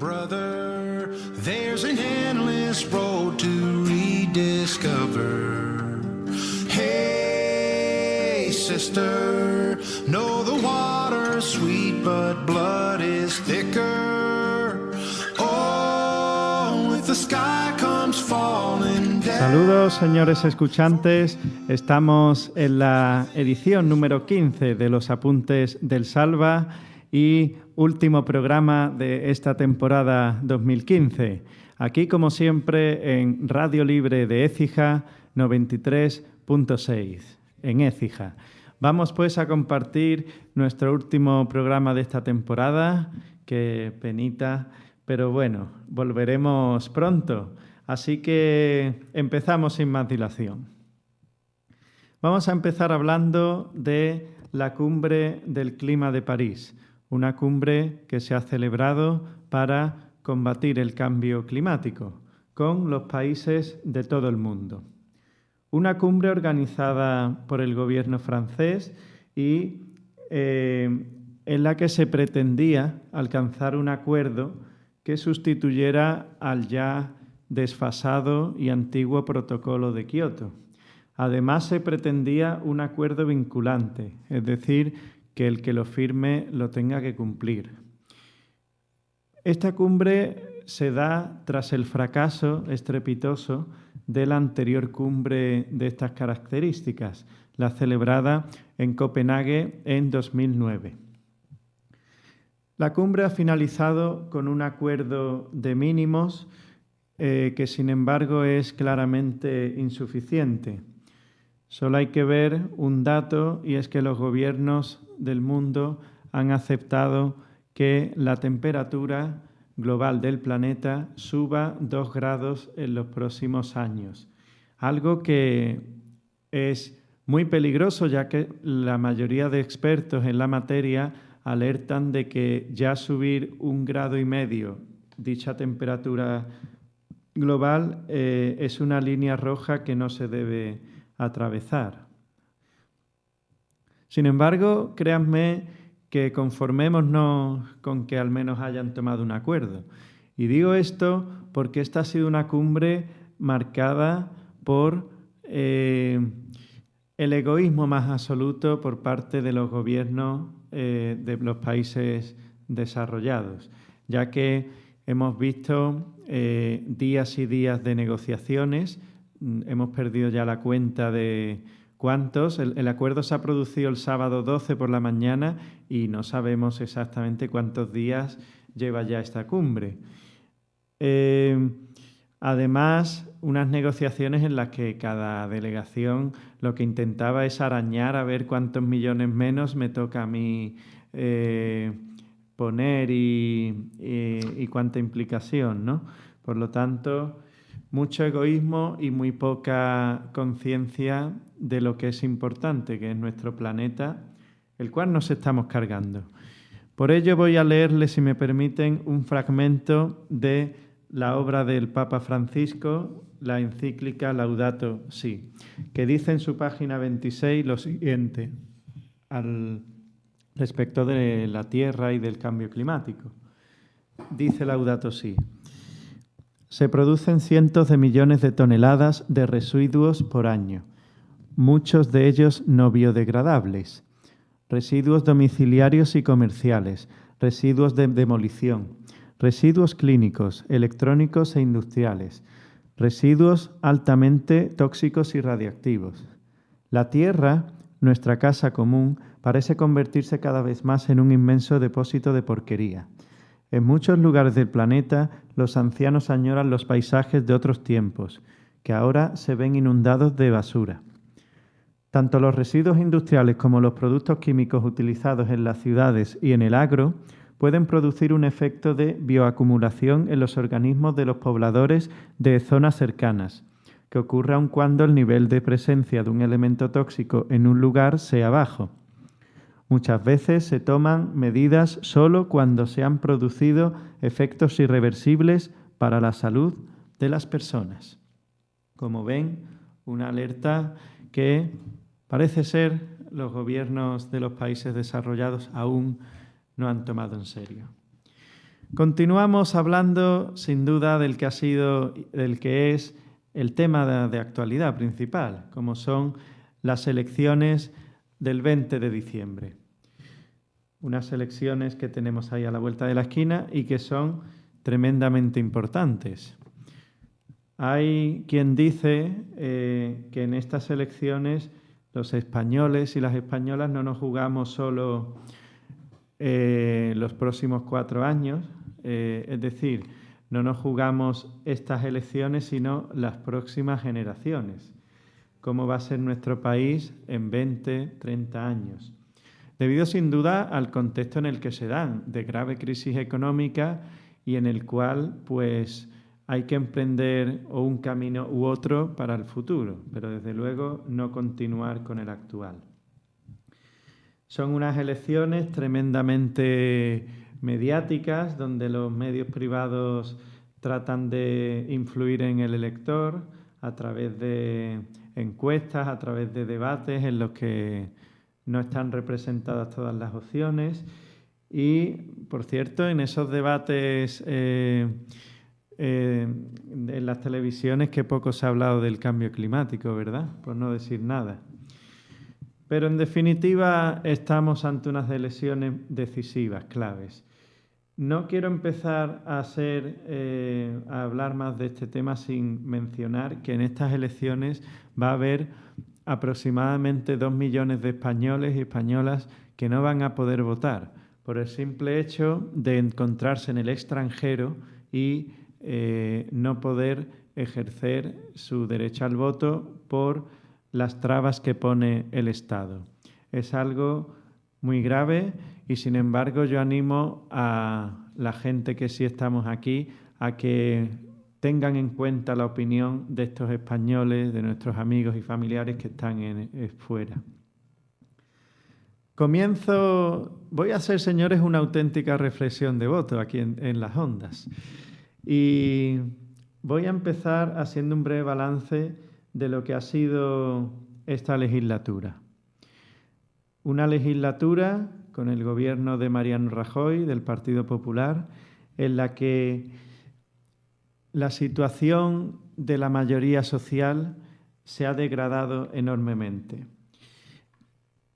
brother, there's an endless road to rediscover. Hey, sister, know the water's sweet, but blood is thicker. Oh, if the sky comes falling down. Saludos, señores escuchantes. Estamos en la edición número 15 de los Apuntes del Salva y último programa de esta temporada 2015. Aquí, como siempre, en Radio Libre de Écija 93.6, en Écija. Vamos pues a compartir nuestro último programa de esta temporada. Qué penita, pero bueno, volveremos pronto. Así que empezamos sin más dilación. Vamos a empezar hablando de la Cumbre del Clima de París, una cumbre que se ha celebrado para combatir el cambio climático con los países de todo el mundo. Una cumbre organizada por el gobierno francés y en la que se pretendía alcanzar un acuerdo que sustituyera al ya desfasado y antiguo Protocolo de Kioto. Además, se pretendía un acuerdo vinculante, es decir, que el que lo firme lo tenga que cumplir. Esta cumbre se da tras el fracaso estrepitoso de la anterior cumbre de estas características, la celebrada en Copenhague en 2009. La cumbre ha finalizado con un acuerdo de mínimos que, sin embargo, es claramente insuficiente. Solo hay que ver un dato, y es que los gobiernos del mundo han aceptado que la temperatura global del planeta suba 2 grados en los próximos años. Algo que es muy peligroso, ya que la mayoría de expertos en la materia alertan de que ya subir 1,5 grados dicha temperatura global es una línea roja que no se debe atravesar. Sin embargo, créanme que conformémonos con que al menos hayan tomado un acuerdo. Y digo esto porque esta ha sido una cumbre marcada por el egoísmo más absoluto por parte de los gobiernos de los países desarrollados, ya que hemos visto días y días de negociaciones. Hemos perdido ya la cuenta de cuántos. El acuerdo se ha producido el sábado 12 por la mañana y no sabemos exactamente cuántos días lleva ya esta cumbre. Además, unas negociaciones en las que cada delegación lo que intentaba es arañar a ver cuántos millones menos me toca a mí poner y cuánta implicación, ¿no? Por lo tanto, mucho egoísmo y muy poca conciencia de lo que es importante, que es nuestro planeta, el cual nos estamos cargando. Por ello voy a leerles, si me permiten, un fragmento de la obra del Papa Francisco, la encíclica Laudato Si, que dice en su página 26 lo siguiente al respecto de la Tierra y del cambio climático. Dice Laudato Si: se producen cientos de millones de toneladas de residuos por año, muchos de ellos no biodegradables, residuos domiciliarios y comerciales, residuos de demolición, residuos clínicos, electrónicos e industriales, residuos altamente tóxicos y radiactivos. La Tierra, nuestra casa común, parece convertirse cada vez más en un inmenso depósito de porquería. En muchos lugares del planeta, los ancianos añoran los paisajes de otros tiempos, que ahora se ven inundados de basura. Tanto los residuos industriales como los productos químicos utilizados en las ciudades y en el agro pueden producir un efecto de bioacumulación en los organismos de los pobladores de zonas cercanas, que ocurre aun cuando el nivel de presencia de un elemento tóxico en un lugar sea bajo. Muchas veces se toman medidas solo cuando se han producido efectos irreversibles para la salud de las personas. Como ven, una alerta que parece ser los gobiernos de los países desarrollados aún no han tomado en serio. Continuamos hablando, sin duda, del que es el tema de actualidad principal, como son las elecciones del 20 de diciembre. Unas elecciones que tenemos ahí a la vuelta de la esquina y que son tremendamente importantes. Hay quien dice que en estas elecciones los españoles y las españolas no nos jugamos solo los próximos 4 años, es decir, no nos jugamos estas elecciones, sino las próximas generaciones. ¿Cómo va a ser nuestro país en 20, 30 años? Debido sin duda al contexto en el que se dan, de grave crisis económica y en el cual pues hay que emprender o un camino u otro para el futuro, pero desde luego no continuar con el actual. Son unas elecciones tremendamente mediáticas, donde los medios privados tratan de influir en el elector a través de encuestas, a través de debates en los que no están representadas todas las opciones. Y, por cierto, en esos debates en las televisiones que poco se ha hablado del cambio climático, ¿verdad? Por no decir nada. Pero, en definitiva, estamos ante unas elecciones decisivas, claves. No quiero empezar a hablar más de este tema sin mencionar que en estas elecciones va a haber aproximadamente 2 millones de españoles y españolas que no van a poder votar por el simple hecho de encontrarse en el extranjero y no poder ejercer su derecho al voto por las trabas que pone el Estado. Es algo muy grave y, sin embargo, yo animo a la gente que sí estamos aquí a que tengan en cuenta la opinión de estos españoles, de nuestros amigos y familiares que están fuera. Voy a hacer, señores, una auténtica reflexión de voto aquí en las ondas. Y voy a empezar haciendo un breve balance de lo que ha sido esta legislatura. Una legislatura con el gobierno de Mariano Rajoy, del Partido Popular, en la que la situación de la mayoría social se ha degradado enormemente.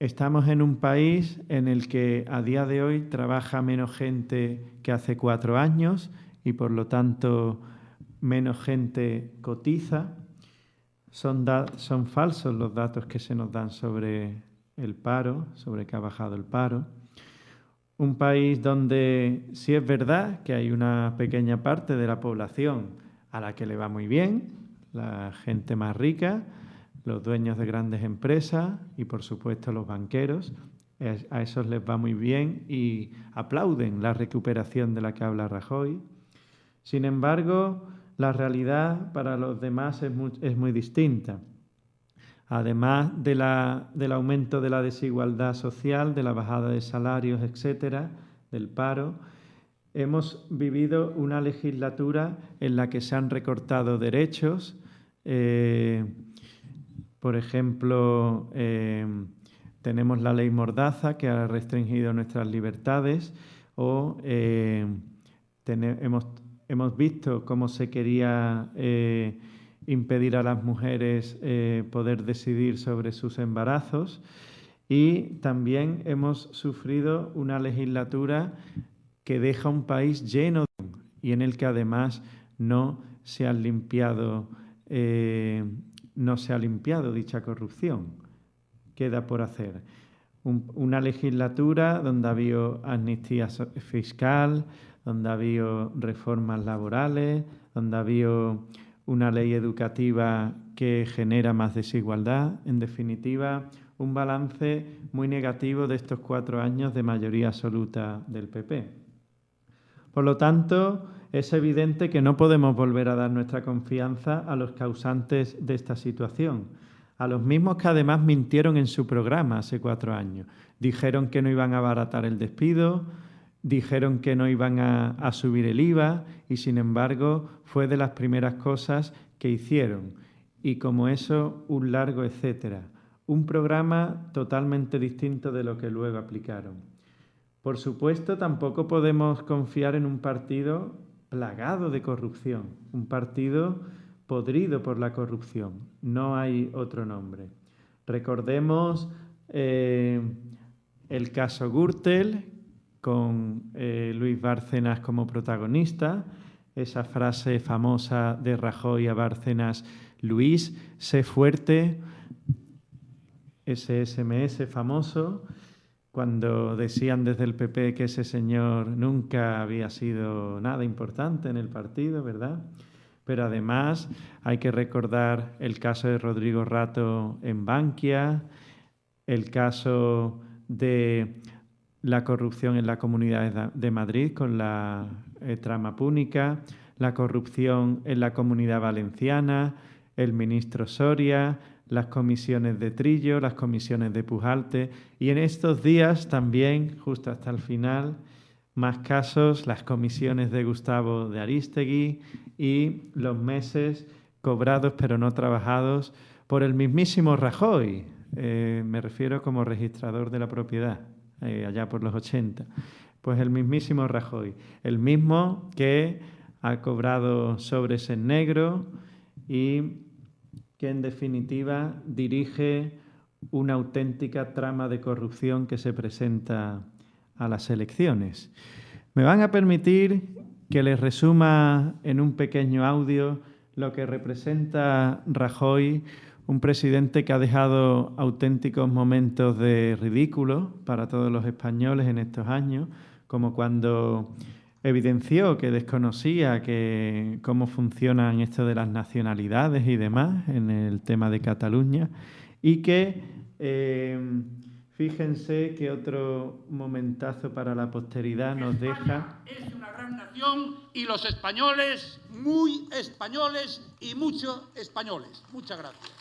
Estamos en un país en el que a día de hoy trabaja menos gente que hace 4 años y, por lo tanto, menos gente cotiza. Son falsos los datos que se nos dan sobre el paro, sobre que ha bajado el paro. Un país donde sí es verdad que hay una pequeña parte de la población a la que le va muy bien, la gente más rica, los dueños de grandes empresas y, por supuesto, los banqueros. A esos les va muy bien y aplauden la recuperación de la que habla Rajoy. Sin embargo, la realidad para los demás es muy distinta. Además del aumento de la desigualdad social, de la bajada de salarios, etcétera, del paro, hemos vivido una legislatura en la que se han recortado derechos. Por ejemplo, tenemos la ley Mordaza, que ha restringido nuestras libertades, o hemos visto cómo se quería impedir a las mujeres poder decidir sobre sus embarazos, y también hemos sufrido una legislatura que deja un país lleno y en el que además no se ha limpiado dicha corrupción. Queda por hacer. Una legislatura donde ha habido amnistía fiscal, donde ha habido reformas laborales, donde ha habido una ley educativa que genera más desigualdad. En definitiva, un balance muy negativo de estos 4 años de mayoría absoluta del PP. Por lo tanto, es evidente que no podemos volver a dar nuestra confianza a los causantes de esta situación, a los mismos que además mintieron en su programa hace 4 años. Dijeron que no iban a abaratar el despido, dijeron que no iban a subir el IVA y, sin embargo, fue de las primeras cosas que hicieron. Y como eso, un largo etcétera. Un programa totalmente distinto de lo que luego aplicaron. Por supuesto, tampoco podemos confiar en un partido plagado de corrupción, un partido podrido por la corrupción. No hay otro nombre. Recordemos el caso Gürtel, con Luis Bárcenas como protagonista, esa frase famosa de Rajoy a Bárcenas: Luis, sé fuerte, ese SMS famoso, cuando decían desde el PP que ese señor nunca había sido nada importante en el partido, ¿verdad? Pero además hay que recordar el caso de Rodrigo Rato en Bankia, el caso de la corrupción en la Comunidad de Madrid con la trama púnica, la corrupción en la Comunidad Valenciana, el ministro Soria, las comisiones de Trillo, las comisiones de Pujalte, y en estos días también, justo hasta el final, más casos, las comisiones de Gustavo de Arístegui y los meses cobrados pero no trabajados por el mismísimo Rajoy. Me refiero como registrador de la propiedad, allá por los 80. Pues el mismísimo Rajoy, el mismo que ha cobrado sobres en negro y que en definitiva dirige una auténtica trama de corrupción que se presenta a las elecciones. Me van a permitir que les resuma en un pequeño audio lo que representa Rajoy, un presidente que ha dejado auténticos momentos de ridículo para todos los españoles en estos años, como cuando evidenció que desconocía cómo funcionan esto de las nacionalidades y demás en el tema de Cataluña, y que fíjense que otro momentazo para la posteridad nos deja. Es una gran nación y los españoles, muy españoles y muchos españoles. Muchas gracias.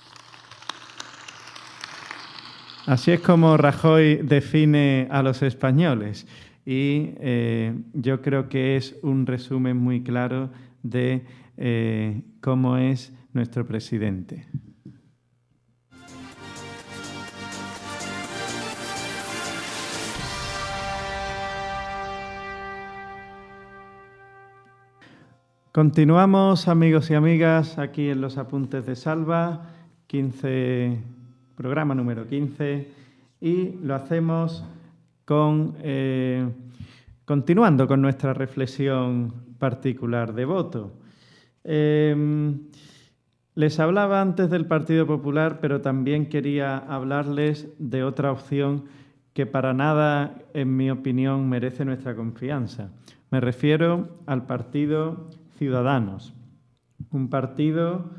Así es como Rajoy define a los españoles. Y yo creo que es un resumen muy claro de cómo es nuestro presidente. Continuamos, amigos y amigas, aquí en los Apuntes de Salva, programa número 15, y lo hacemos continuando con nuestra reflexión particular de voto. Les hablaba antes del Partido Popular, pero también quería hablarles de otra opción que para nada, en mi opinión, merece nuestra confianza. Me refiero al Partido Ciudadanos, un partido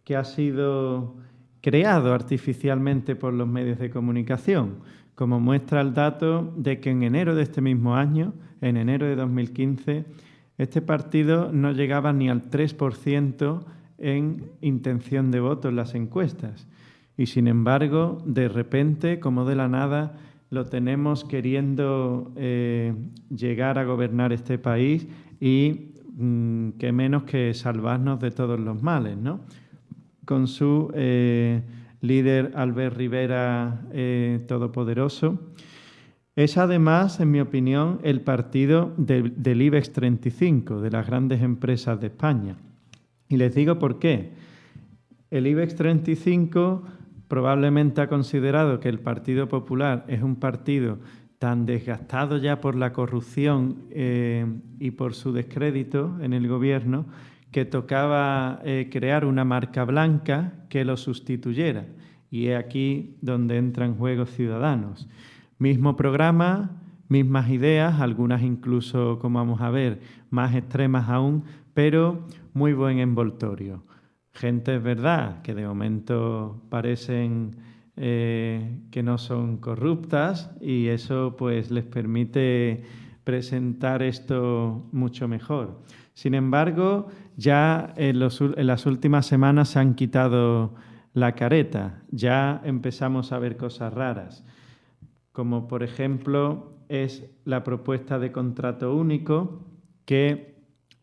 que ha sido creado artificialmente por los medios de comunicación, como muestra el dato de que en enero de este mismo año, en enero de 2015, este partido no llegaba ni al 3% en intención de voto en las encuestas. Y sin embargo, de repente, como de la nada, lo tenemos queriendo llegar a gobernar este país y qué menos que salvarnos de todos los males, ¿no? Con su líder Albert Rivera todopoderoso. Es además, en mi opinión, el partido del IBEX 35, de las grandes empresas de España. Y les digo por qué. El IBEX 35 probablemente ha considerado que el Partido Popular es un partido tan desgastado ya por la corrupción y por su descrédito en el gobierno, que tocaba crear una marca blanca que lo sustituyera. Y es aquí donde entra en juego Ciudadanos. Mismo programa, mismas ideas, algunas incluso, como vamos a ver, más extremas aún, pero muy buen envoltorio. Gente, es verdad, que de momento parecen que no son corruptas, y eso pues les permite presentar esto mucho mejor. Sin embargo, ya en las últimas semanas se han quitado la careta, ya empezamos a ver cosas raras, como por ejemplo es la propuesta de contrato único, que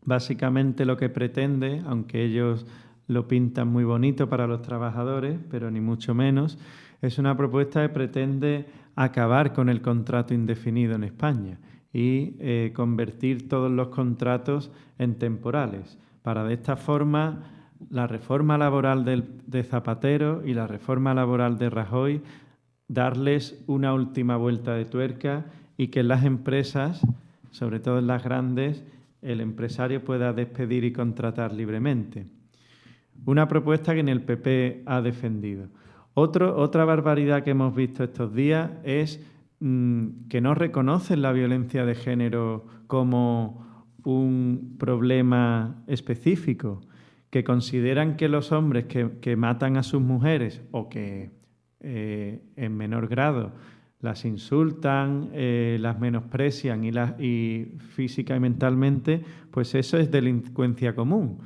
básicamente lo que pretende, aunque ellos lo pintan muy bonito para los trabajadores, pero ni mucho menos. Es una propuesta que pretende acabar con el contrato indefinido en España y convertir todos los contratos en temporales, para de esta forma la reforma laboral de Zapatero y la reforma laboral de Rajoy darles una última vuelta de tuerca y que en las empresas, sobre todo en las grandes, el empresario pueda despedir y contratar libremente. Una propuesta que en el PP ha defendido. Otra barbaridad que hemos visto estos días es que no reconocen la violencia de género como un problema específico, que consideran que los hombres que matan a sus mujeres o que en menor grado las insultan, las menosprecian y física y mentalmente, pues eso es delincuencia común.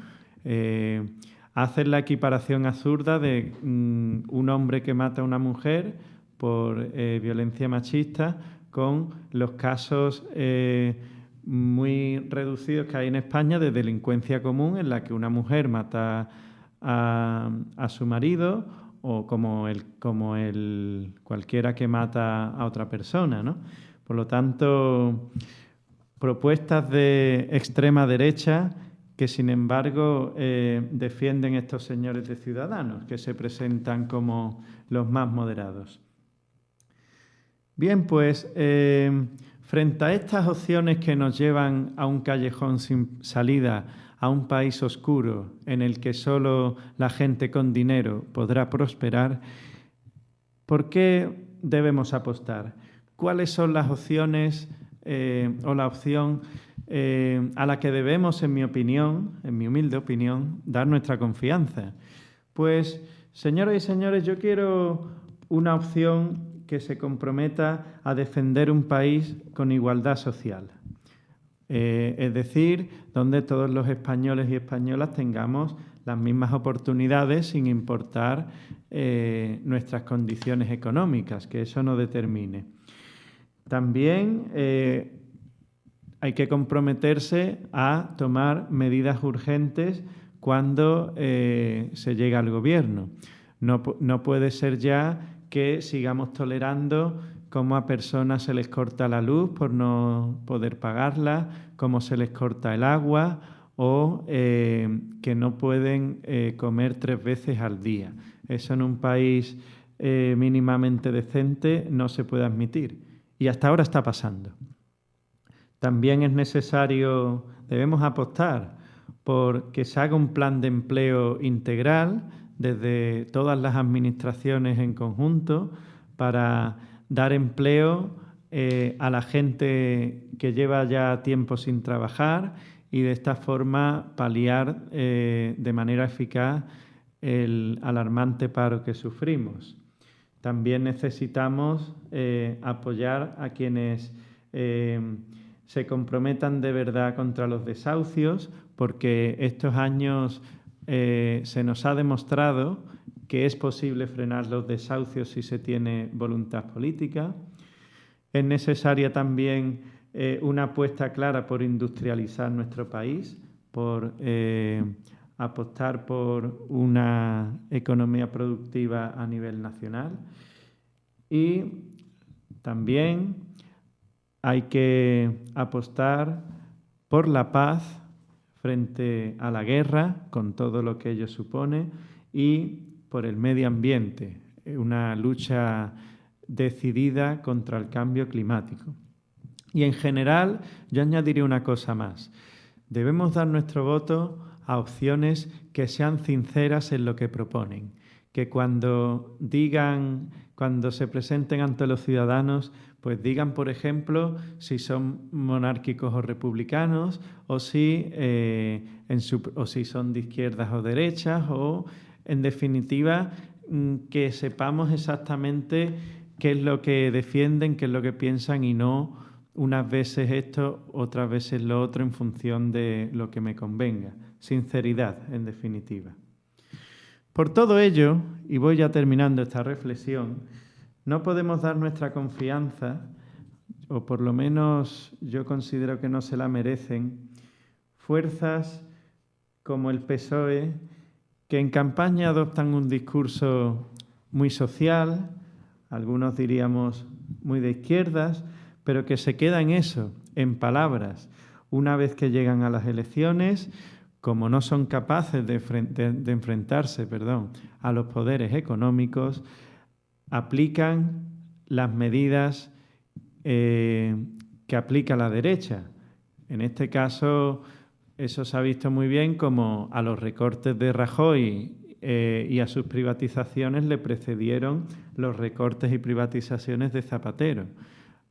Hacen la equiparación absurda de un hombre que mata a una mujer por violencia machista con los casos muy reducidos que hay en España de delincuencia común en la que una mujer mata a su marido o como cualquiera que mata a otra persona, ¿no? Por lo tanto, propuestas de extrema derecha que, sin embargo, defienden estos señores de Ciudadanos, que se presentan como los más moderados. Bien, pues, frente a estas opciones que nos llevan a un callejón sin salida, a un país oscuro en el que solo la gente con dinero podrá prosperar, ¿por qué debemos apostar? ¿Cuáles son las opciones o la opción a la que debemos, en mi opinión, en mi humilde opinión, dar nuestra confianza? Pues, señoras y señores, yo quiero una opción que se comprometa a defender un país con igualdad social. Es decir, donde todos los españoles y españolas tengamos las mismas oportunidades sin importar nuestras condiciones económicas, que eso no determine. También hay que comprometerse a tomar medidas urgentes cuando se llega al gobierno. No puede ser ya que sigamos tolerando cómo a personas se les corta la luz por no poder pagarla, cómo se les corta el agua o que no pueden comer 3 veces al día. Eso en un país mínimamente decente no se puede admitir. Y hasta ahora está pasando. También es necesario, debemos apostar por que se haga un plan de empleo integral desde todas las administraciones en conjunto para dar empleo a la gente que lleva ya tiempo sin trabajar y de esta forma paliar de manera eficaz el alarmante paro que sufrimos. También necesitamos apoyar a quienes se comprometan de verdad contra los desahucios, porque estos años se nos ha demostrado que es posible frenar los desahucios si se tiene voluntad política. Es necesaria también una apuesta clara por industrializar nuestro país, por apostar por una economía productiva a nivel nacional. Y también hay que apostar por la paz frente a la guerra, con todo lo que ello supone, y por el medio ambiente, una lucha decidida contra el cambio climático. Y en general, yo añadiría una cosa más. Debemos dar nuestro voto a opciones que sean sinceras en lo que proponen, que cuando se presenten ante los ciudadanos, pues digan, por ejemplo, si son monárquicos o republicanos, o si son de izquierdas o derechas, o, en definitiva, que sepamos exactamente qué es lo que defienden, qué es lo que piensan y no unas veces esto, otras veces lo otro en función de lo que me convenga. Sinceridad, en definitiva. Por todo ello, y voy ya terminando esta reflexión, no podemos dar nuestra confianza, o por lo menos yo considero que no se la merecen, fuerzas como el PSOE que en campaña adoptan un discurso muy social, algunos diríamos muy de izquierdas, pero que se queda en eso, en palabras. Una vez que llegan a las elecciones, como no son capaces de enfrentarse a los poderes económicos, aplican las medidas que aplica la derecha. En este caso, eso se ha visto muy bien como a los recortes de Rajoy y a sus privatizaciones le precedieron los recortes y privatizaciones de Zapatero,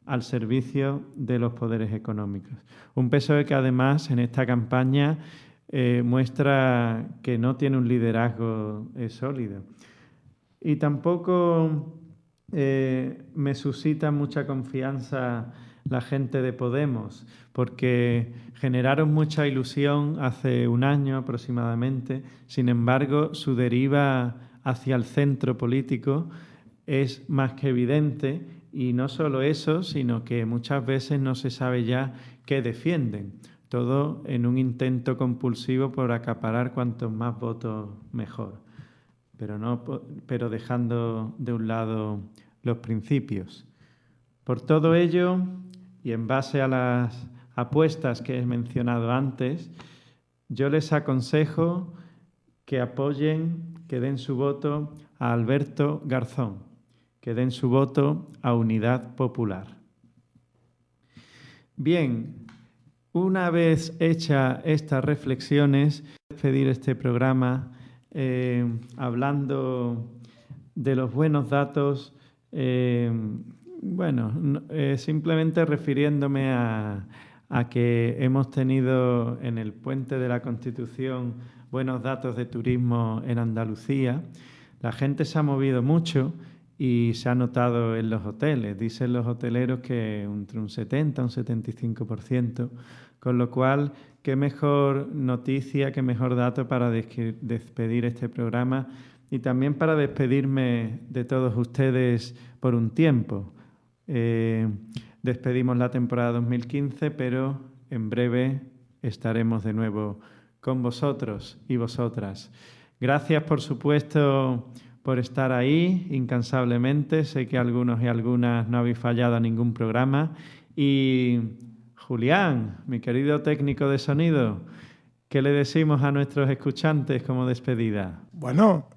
al servicio de los poderes económicos. Un PSOE que además en esta campaña muestra que no tiene un liderazgo sólido. Y tampoco me suscita mucha confianza la gente de Podemos, porque generaron mucha ilusión hace un año aproximadamente. Sin embargo, su deriva hacia el centro político es más que evidente, y no solo eso, sino que muchas veces no se sabe ya qué defienden. Todo en un intento compulsivo por acaparar cuantos más votos mejor, pero dejando de un lado los principios. Por todo ello, y en base a las apuestas que he mencionado antes, yo les aconsejo que apoyen, que den su voto a Alberto Garzón, que den su voto a Unidad Popular. Bien, una vez hechas estas reflexiones, despedir este programa hablando de los buenos datos, simplemente refiriéndome a que hemos tenido en el Puente de la Constitución buenos datos de turismo en Andalucía. La gente se ha movido mucho y se ha notado en los hoteles. Dicen los hoteleros que entre un 70 y un 75%, con lo cual, qué mejor noticia, qué mejor dato para despedir este programa y también para despedirme de todos ustedes por un tiempo. Despedimos la temporada 2015, pero en breve estaremos de nuevo con vosotros y vosotras. Gracias, por supuesto, por estar ahí incansablemente. Sé que algunos y algunas no habéis fallado a ningún programa. Y Julián, mi querido técnico de sonido, ¿qué le decimos a nuestros escuchantes como despedida? Bueno,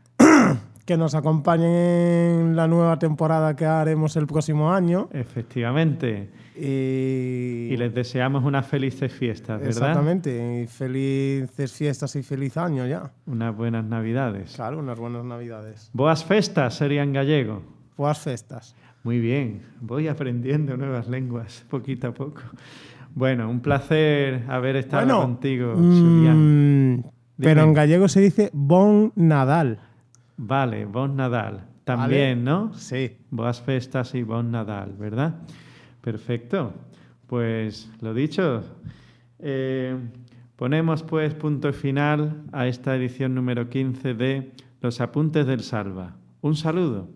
que nos acompañen en la nueva temporada que haremos el próximo año. Efectivamente. Y les deseamos unas felices fiestas, ¿verdad? Exactamente. Y felices fiestas y feliz año ya. Unas buenas Navidades. Claro, unas buenas Navidades. Boas festas sería en gallego. Boas festas. Muy bien. Voy aprendiendo nuevas lenguas poquito a poco. Bueno, un placer haber estado contigo, Julián. Pero en gallego se dice Bon Nadal. Vale, Bon Nadal. También, ¿vale? ¿no? Sí. Boas festas y Bon Nadal, ¿verdad? Perfecto. Pues lo dicho, ponemos pues punto final a esta edición número 15 de Los Apuntes del Salva. Un saludo.